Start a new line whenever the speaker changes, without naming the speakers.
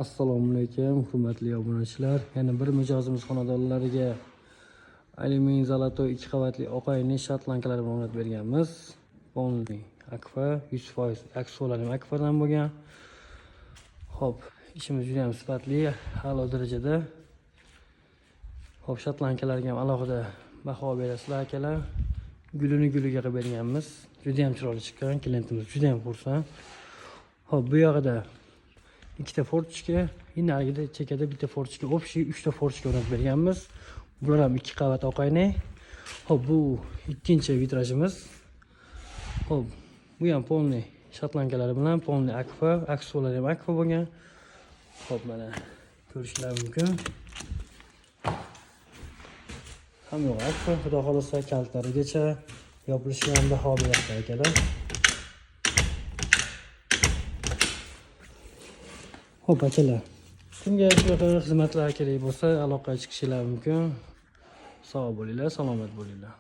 Assalomu alaykum, hurmatli obunachilar. Yana bir mijozimiz xonadonlariga alyumin zolotoy 2 qavatli oqayni shotlankalar bilan o'rnatib berganmiz. Polniy akfa 100% aksolariy akfadan bo'lgan. Xo'p, ishimiz juda ham sifatli, a'lo darajada. Xo'p, shotlankalarga ham alohida baho berasizlar akalar. Gulini guliga qilib berganmiz. Juda ham chiroyli chiqqan, klientimiz juda ham xursand. Xo'p, bu yog'ida ikkita forchka, narigida chekada bitta forchka, общий 3 ta forchka o'rnatib berganmiz. Bular ham 2 qavat oqayni. Xo'p, bu ikkinchi vitrajimiz. Xo'p, bu ham polniy shotlankalari bilan polniy akfa, aksolari ham akfa bo'lgan. Xo'p, mana ko'rishingiz mumkin. Hamma akfa, xudo xolasa kaltlarigacha yopilishiga ham baho beradi akalar. Xo'p akalar, kimga shunaqa xizmatlar kerak bo'lsa aloqaga chiqishingiz mumkin. Sog' bo'linglar, salomat bo'linglar.